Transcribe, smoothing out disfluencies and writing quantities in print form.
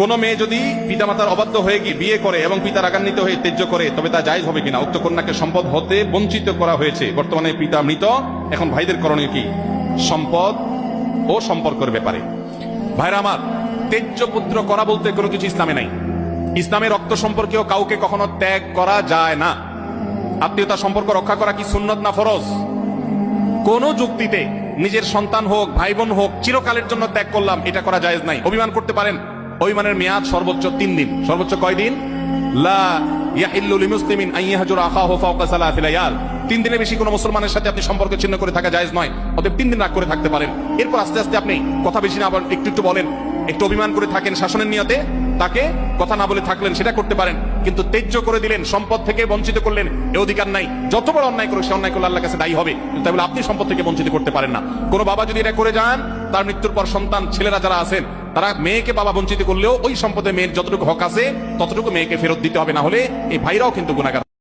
কোন মেয়ে যদি পিতামাতার অবাধ্য হয়ে গিয়ে বিয়ে করে এবং পিতা রাগান্বিত হয়ে ত্যায্য করে, তবে তা জায়েজ হবে কিনা? উক্ত কন্যাকে সম্পদ হতে বঞ্চিত করা হয়েছে, বর্তমানে পিতা মৃত, এখন ভাইদের করণীয় কি সম্পদ ও সম্পর্কের ব্যাপারে? ভাইরা আমার, ত্যায্য পুত্র করা বলতে কোনো কিছু ইসলামে নাই। ইসলামে রক্ত সম্পর্কেও কাউকে কখনো ত্যাগ করা যায় না। আত্মীয়তা সম্পর্ক রক্ষা করা কি সুন্নত না ফরজ? কোন যুক্তিতে নিজের সন্তান হোক, ভাই বোন হোক, চিরকালের জন্য ত্যাগ করলাম, এটা করা জায়েজ নাই। অভিমান করতে পারেন, অভিমানের মেয়াদ সর্বোচ্চ 3 দিন। সর্বোচ্চ কয় দিন? লা ইয়াহিল্লু লিমুসলিমিন আন ইয়াহজুরা আখাহু ফাওকা সালাসি লায়াল। 3 দিনের বেশি কোনো মুসলমানের সাথে আপনি সম্পর্ক ছিন্ন করে থাকা জায়েজ নয়। অতএব 3 দিন রাগ করে থাকতে পারেন, এরপর আস্তে আস্তে আপনি কথা বেশি না আবার একটু একটু বলেন, একটু অভিমান করে থাকেন শাসনের নিয়তে, তাকে কথা না বলে থাকলেন, সেটা করতে পারেন। কিন্তু ত্যায্য করে দিলেন, সম্পদ থেকে বঞ্চিত করলেন, এ অধিকার নাই। যত বড় অন্যায় করুক, সে অন্যায় করলে আল্লাহর কাছে দায়ী হবে, তাই বলে আপনি সম্পদ থেকে বঞ্চিত করতে পারেন না। কোন বাবা যদি এটা করে যান, তার মৃত্যুর পর সন্তান ছেলেরা যারা আছেন, তারা মেয়েকে বাবা বঞ্চিত করলেও ওই সম্পদে মেয়ের যতটুকু হক আছে ততটুকু মেয়েকে ফেরত দিতে হবে, না হলে এই ভাইরাও কিন্তু গুনাহগার।